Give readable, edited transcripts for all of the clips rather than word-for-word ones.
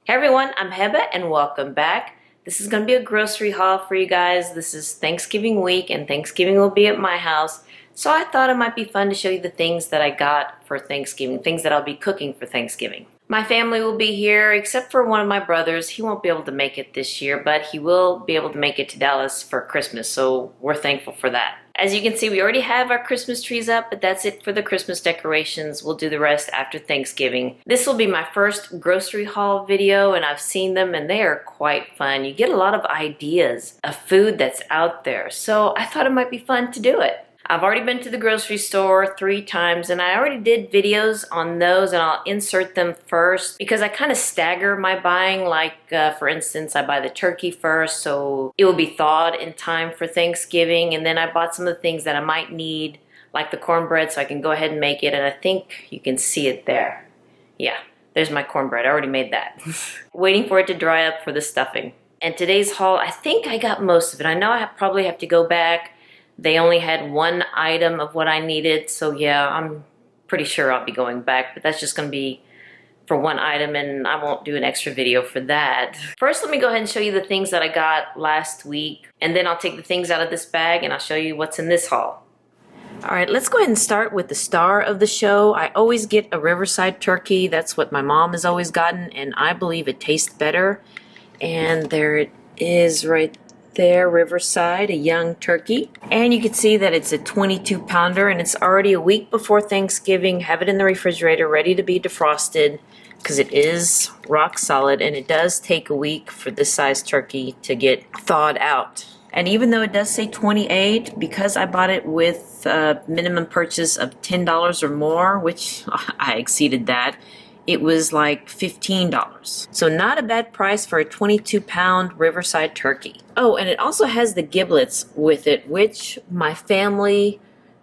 Hey everyone, I'm Heba and welcome back. This is going to be a grocery haul for you guys. This is Thanksgiving week and Thanksgiving will be at my house. So I thought it might be fun to show you the things that I got for Thanksgiving, things that I'll be cooking for Thanksgiving. My family will be here except for one of my brothers. He won't be able to make it this year, but he will be able to make it to Dallas for Christmas, so we're thankful for that. As you can see, we already have our Christmas trees up, but that's it for the Christmas decorations. We'll do the rest after Thanksgiving. This will be my first grocery haul video, and I've seen them, and they are quite fun. You get a lot of ideas of food that's out there, so I thought it might be fun to do it. I've already been to the grocery store 3 times, and I already did videos on those, and I'll insert them first because I kind of stagger my buying. Like, for instance, I buy the turkey first, so it will be thawed in time for Thanksgiving, and then I bought some of the things that I might need, like the cornbread, so I can go ahead and make it, and I think you can see it there. Yeah, there's my cornbread. I already made that. Waiting for it to dry up for the stuffing. And today's haul, I think I got most of it. I know I probably have to go back. They only had 1 item of what I needed, so yeah, I'm pretty sure I'll be going back, but that's just going to be for 1 item, and I won't do an extra video for that. First, let me go ahead and show you the things that I got last week, and then I'll take the things out of this bag and I'll show you what's in this haul. Alright, let's go ahead and start with the star of the show. I always get a Riverside turkey. That's what my mom has always gotten, and I believe it tastes better. And there it is right there, Riverside, a young turkey. And you can see that it's a 22-pounder, and it's already a week before Thanksgiving. Have it in the refrigerator ready to be defrosted because it is rock solid, and it does take a week for this size turkey to get thawed out. And even though it does say 28, because I bought it with a minimum purchase of $10 or more, which I exceeded that, it was like $15. So not a bad price for a 22-pound Riverside turkey. Oh, and it also has the giblets with it, which my family,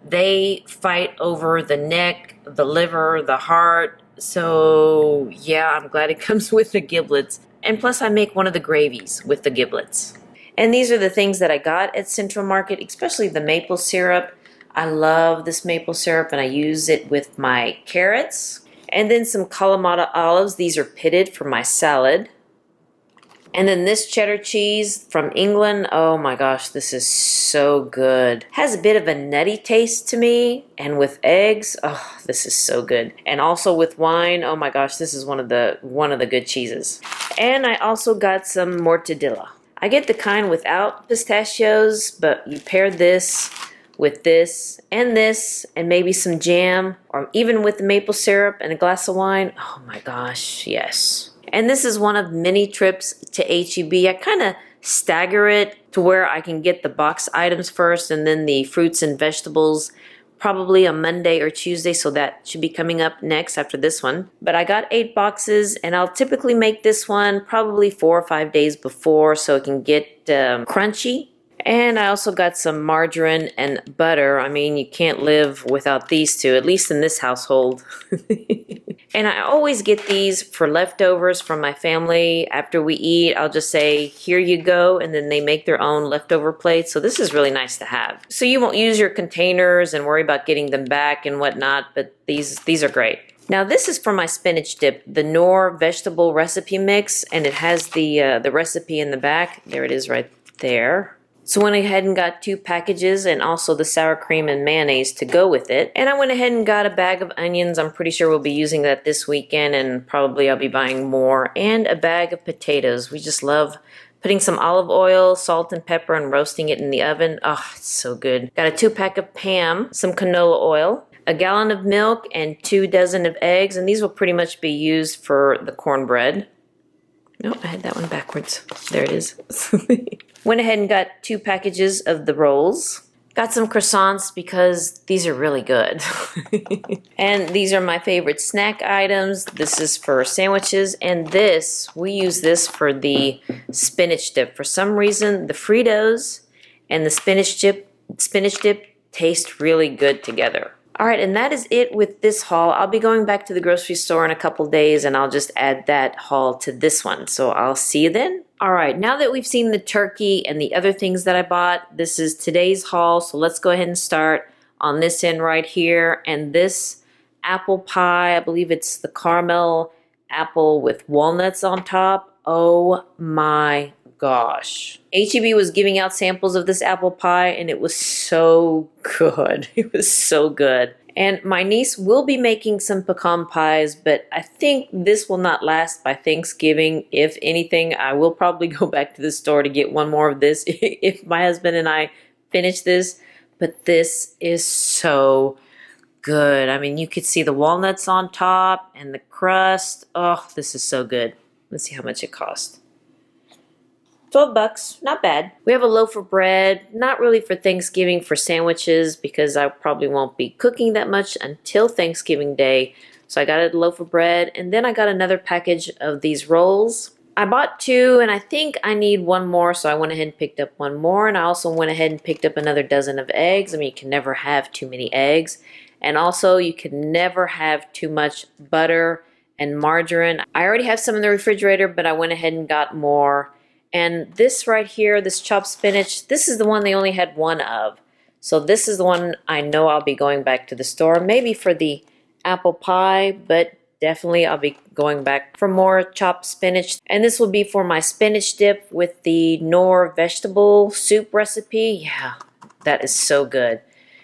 they fight over the neck, the liver, the heart. So yeah, I'm glad it comes with the giblets. And plus I make one of the gravies with the giblets. And these are the things that I got at Central Market, especially the maple syrup. I love this maple syrup, and I use it with my carrots. And then some Kalamata olives. These are pitted for my salad. And then this cheddar cheese from England. Oh my gosh, this is so good. Has a bit of a nutty taste to me. And with eggs, oh, this is so good. And also with wine, oh my gosh, this is one of the good cheeses. And I also got some mortadella. I get the kind without pistachios, but you pair this with this and maybe some jam, or even with the maple syrup and a glass of wine. Oh my gosh, yes. And this is one of many trips to H-E-B. I kind of stagger it to where I can get the box items first and then the fruits and vegetables probably on Monday or Tuesday, so that should be coming up next after this one. But I got 8 boxes, and I'll typically make this one probably 4 or 5 days before so it can get crunchy. And I also got some margarine and butter. I mean, you can't live without these two, at least in this household. And I always get these for leftovers from my family. After we eat, I'll just say, here you go, and then they make their own leftover plates. So this is really nice to have. So you won't use your containers and worry about getting them back and whatnot, but these are great. Now this is for my spinach dip, the Knorr vegetable recipe mix, and it has the recipe in the back. There it is right there. So I went ahead and got 2 packages, and also the sour cream and mayonnaise to go with it. And I went ahead and got a bag of onions. I'm pretty sure we'll be using that this weekend, and probably I'll be buying more. And a bag of potatoes. We just love putting some olive oil, salt, and pepper and roasting it in the oven. Oh, it's so good. Got a 2-pack of Pam, some canola oil, a gallon of milk, and 2 dozen of eggs. And these will pretty much be used for the cornbread. Nope, I had that one backwards. There it is. Went ahead and got 2 packages of the rolls. Got some croissants because these are really good. And these are my favorite snack items. This is for sandwiches, and we use this for the spinach dip. For some reason, the Fritos and the spinach dip taste really good together. Alright, and that is it with this haul. I'll be going back to the grocery store in a couple days, and I'll just add that haul to this one. So I'll see you then. Alright, now that we've seen the turkey and the other things that I bought, this is today's haul. So let's go ahead and start on this end right here. And this apple pie, I believe it's the caramel apple with walnuts on top. Oh my gosh. HEB was giving out samples of this apple pie and it was so good. It was so good. And my niece will be making some pecan pies, but I think this will not last by Thanksgiving. If anything, I will probably go back to the store to get one more of this if my husband and I finish this. But this is so good. I mean, you could see the walnuts on top and the crust. Oh, this is so good. Let's see how much it cost. $12, not bad. We have a loaf of bread, not really for Thanksgiving, for sandwiches, because I probably won't be cooking that much until Thanksgiving Day. So I got a loaf of bread, and then I got another package of these rolls. I bought 2, and I think I need 1 more, so I went ahead and picked up 1 more, and I also went ahead and picked up another dozen of eggs. I mean, you can never have too many eggs. And also, you can never have too much butter and margarine. I already have some in the refrigerator, but I went ahead and got more. And this right here, this chopped spinach, this is the one they only had 1 of. So this is the one I know I'll be going back to the store, maybe for the apple pie, but definitely I'll be going back for more chopped spinach. And this will be for my spinach dip with the Knorr vegetable soup recipe. Yeah, that is so good.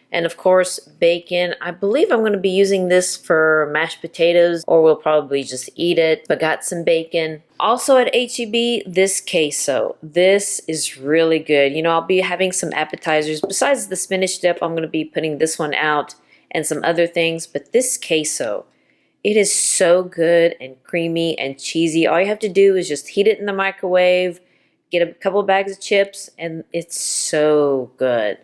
And of course, bacon. I believe I'm going to be using this for mashed potatoes, or we'll probably just eat it, but got some bacon. Also at HEB, this queso. This is really good. You know, I'll be having some appetizers. Besides the spinach dip, I'm going to be putting this one out and some other things, but this queso, it is so good and creamy and cheesy. All you have to do is just heat it in the microwave, get a couple of bags of chips, and it's so good.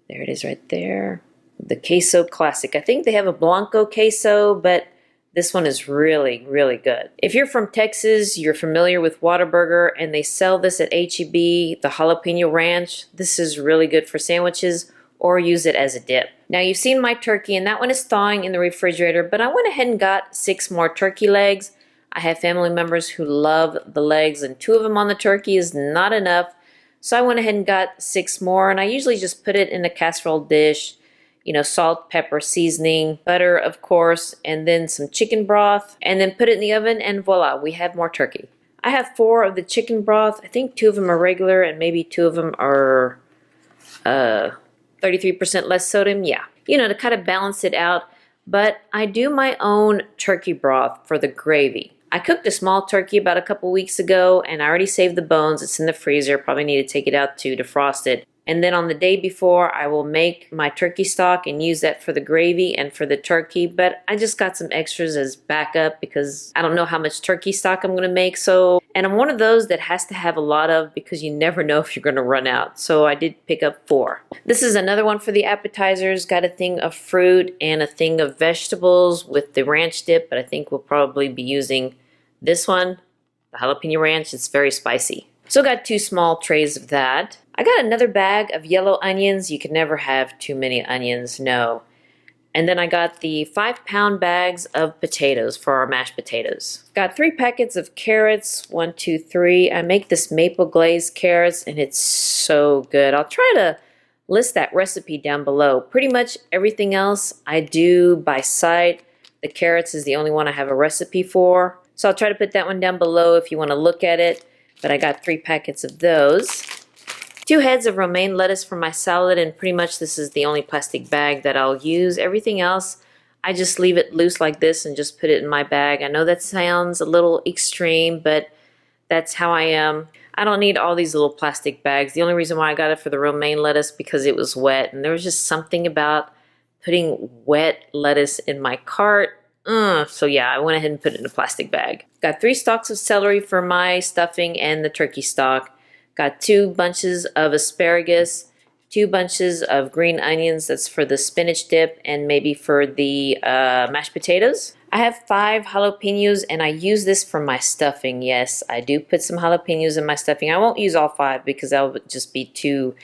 There it is right there. The queso classic. I think they have a Blanco queso, but this one is really, really good. If you're from Texas, you're familiar with Whataburger, and they sell this at HEB, the jalapeno ranch. This is really good for sandwiches, or use it as a dip. Now you've seen my turkey, and that one is thawing in the refrigerator, but I went ahead and got 6 more turkey legs. I have family members who love the legs, and 2 of them on the turkey is not enough. So I went ahead and got 6 more, and I usually just put it in a casserole dish, you know, salt, pepper, seasoning, butter, of course, and then some chicken broth, and then put it in the oven, and voila, we have more turkey. I have 4 of the chicken broth. I think 2 of them are regular, and maybe 2 of them are 33% less sodium. Yeah, you know, to kind of balance it out. But I do my own turkey broth for the gravy. I cooked a small turkey about a couple weeks ago, and I already saved the bones. It's in the freezer. Probably need to take it out to defrost it. And then on the day before, I will make my turkey stock and use that for the gravy and for the turkey. But I just got some extras as backup because I don't know how much turkey stock I'm going to make. And I'm one of those that has to have a lot of, because you never know if you're going to run out. So I did pick up 4. This is another one for the appetizers. Got a thing of fruit and a thing of vegetables with the ranch dip. But I think we'll probably be using this one, the jalapeno ranch. It's very spicy. So got 2 small trays of that. I got another bag of yellow onions. You can never have too many onions, no. And then I got the 5-pound bags of potatoes for our mashed potatoes. Got 3 packets of carrots, 1, 2, 3. I make this maple glazed carrots, and it's so good. I'll try to list that recipe down below. Pretty much everything else I do by sight. The carrots is the only one I have a recipe for. So I'll try to put that one down below if you want to look at it. But I got 3 packets of those. 2 heads of romaine lettuce for my salad, and pretty much this is the only plastic bag that I'll use. Everything else, I just leave it loose like this and just put it in my bag. I know that sounds a little extreme, but that's how I am. I don't need all these little plastic bags. The only reason why I got it for the romaine lettuce because it was wet, and there was just something about putting wet lettuce in my cart. So yeah, I went ahead and put it in a plastic bag. Got 3 stalks of celery for my stuffing and the turkey stock. Got 2 bunches of asparagus, 2 bunches of green onions. That's for the spinach dip and maybe for the mashed potatoes. I have 5 jalapenos, and I use this for my stuffing. Yes, I do put some jalapenos in my stuffing. I won't use all 5 because that would just be too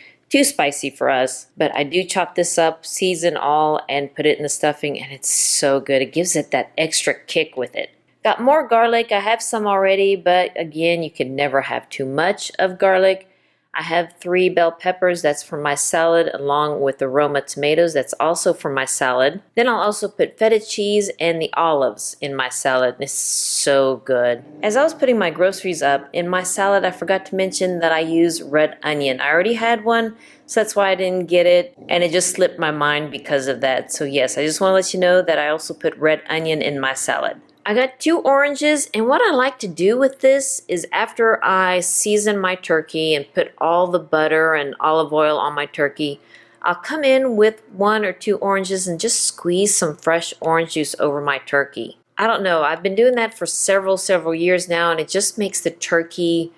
spicy for us. But I do chop this up, season all, and put it in the stuffing, and it's so good. It gives it that extra kick with it. Got more garlic. I have some already, but again, you can never have too much of garlic. I have 3 bell peppers, that's for my salad, along with the Roma tomatoes, that's also for my salad. Then I'll also put feta cheese and the olives in my salad. It's so good. As I was putting my groceries up, in my salad I forgot to mention that I use red onion. I already had one, so that's why I didn't get it, and it just slipped my mind because of that. So yes, I just want to let you know that I also put red onion in my salad. I got 2 oranges, and what I like to do with this is after I season my turkey and put all the butter and olive oil on my turkey, I'll come in with 1 or 2 oranges and just squeeze some fresh orange juice over my turkey. I don't know, I've been doing that for several years now, and it just makes the turkey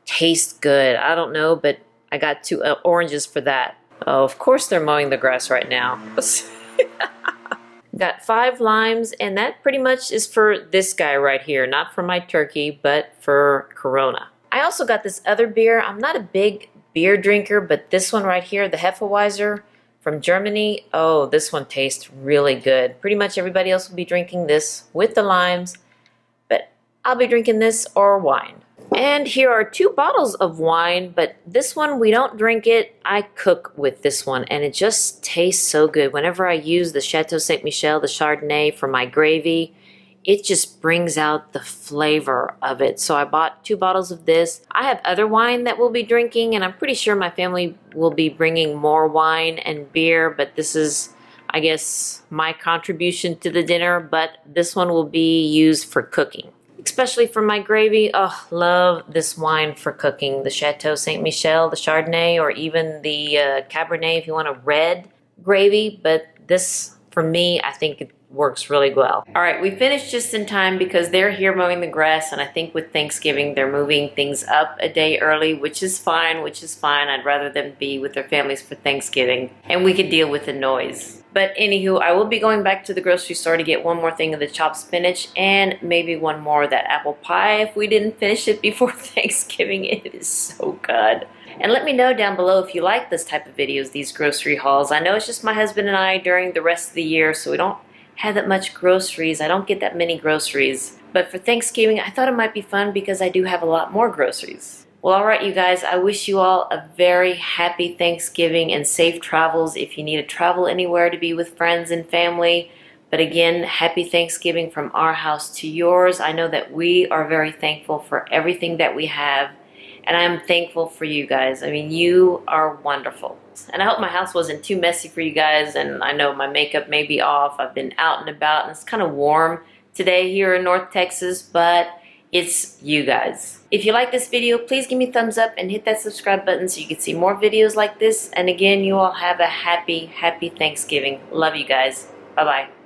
taste good. I don't know, but I got 2 oranges for that. Oh, of course they're mowing the grass right now. Got 5 limes, and that pretty much is for this guy right here, not for my turkey, but for Corona. I also got this other beer. I'm not a big beer drinker, but this one right here, the Hefeweiser from Germany, oh, this one tastes really good. Pretty much everybody else will be drinking this with the limes, but I'll be drinking this or wine. And here are 2 bottles of wine, but this one we don't drink it. I cook with this one, and it just tastes so good. Whenever I use the Chateau Saint Michelle, the Chardonnay, for my gravy, it just brings out the flavor of it. So I bought 2 bottles of this. I have other wine that we'll be drinking, and I'm pretty sure my family will be bringing more wine and beer, but this is, I guess, my contribution to the dinner, but this one will be used for cooking. Especially for my gravy. Oh, love this wine for cooking. The Chateau Saint Michelle, the Chardonnay, or even the Cabernet if you want a red gravy. But this, for me, I think it works really well. All right, we finished just in time because they're here mowing the grass, and I think with Thanksgiving, they're moving things up a day early, which is fine, I'd rather them be with their families for Thanksgiving, and we could deal with the noise. But anywho, I will be going back to the grocery store to get 1 more thing of the chopped spinach and maybe 1 more of that apple pie if we didn't finish it before Thanksgiving. It is so good. And let me know down below if you like this type of videos, these grocery hauls. I know it's just my husband and I during the rest of the year, so we don't have that much groceries. I don't get that many groceries. But for Thanksgiving, I thought it might be fun because I do have a lot more groceries. Well, all right, you guys, I wish you all a very happy Thanksgiving and safe travels if you need to travel anywhere to be with friends and family. But again, happy Thanksgiving from our house to yours. I know that we are very thankful for everything that we have, and I'm thankful for you guys. I mean, you are wonderful. And I hope my house wasn't too messy for you guys, and I know my makeup may be off. I've been out and about, and it's kind of warm today here in North Texas, but it's you guys. If you like this video, please give me a thumbs up and hit that subscribe button so you can see more videos like this. And again, you all have a happy Thanksgiving. Love you guys. Bye-bye.